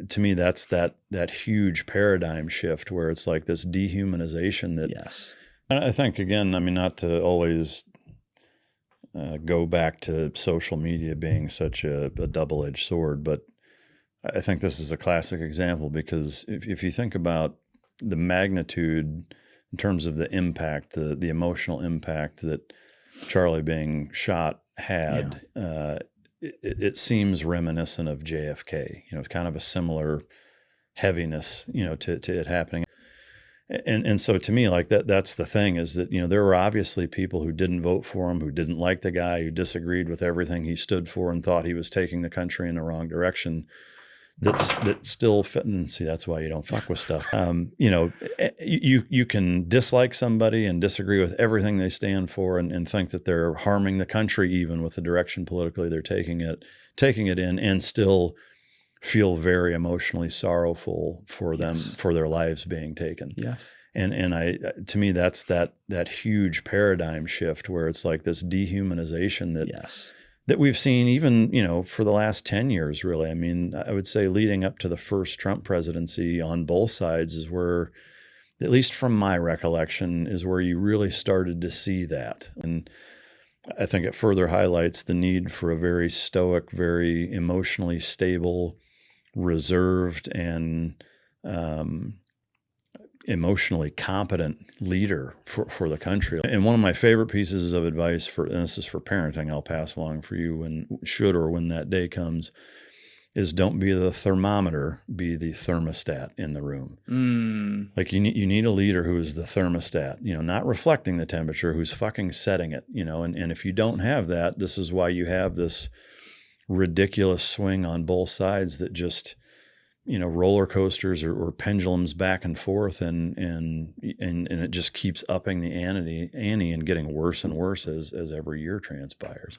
to me, that's that huge paradigm shift where it's like this dehumanization that, Yes. I think, again, I mean, not to always go back to social media being such a double-edged sword, but I think this is a classic example because if you think about the magnitude in terms of the impact, the emotional impact that Charlie being shot had, it seems reminiscent of JFK. It's kind of a similar heaviness, to it happening. And so to me, like that's the thing is that, there were obviously people who didn't vote for him, who didn't like the guy, who disagreed with everything he stood for and thought he was taking the country in the wrong direction. That still fit. And see, that's why you don't fuck with stuff. You can dislike somebody and disagree with everything they stand for and think that they're harming the country, even with the direction politically they're taking it in, and still feel very emotionally sorrowful for them, for their lives being taken. Yes. And to me, that's that huge paradigm shift where it's like this dehumanization that we've seen even, for the last 10 years, really. I mean, I would say leading up to the first Trump presidency on both sides is where, at least from my recollection, is where you really started to see that. And I think it further highlights the need for a very stoic, very emotionally stable, reserved, and emotionally competent leader for the country. And one of my favorite pieces of advice and this is for parenting, I'll pass along for you when that day comes, is don't be the thermometer, be the thermostat in the room. Like you need a leader who is the thermostat, not reflecting the temperature, who's fucking setting it, and if you don't have that, this is why you have this ridiculous swing on both sides that just, roller coasters or pendulums back and forth, and it just keeps upping the ante and getting worse and worse as every year transpires.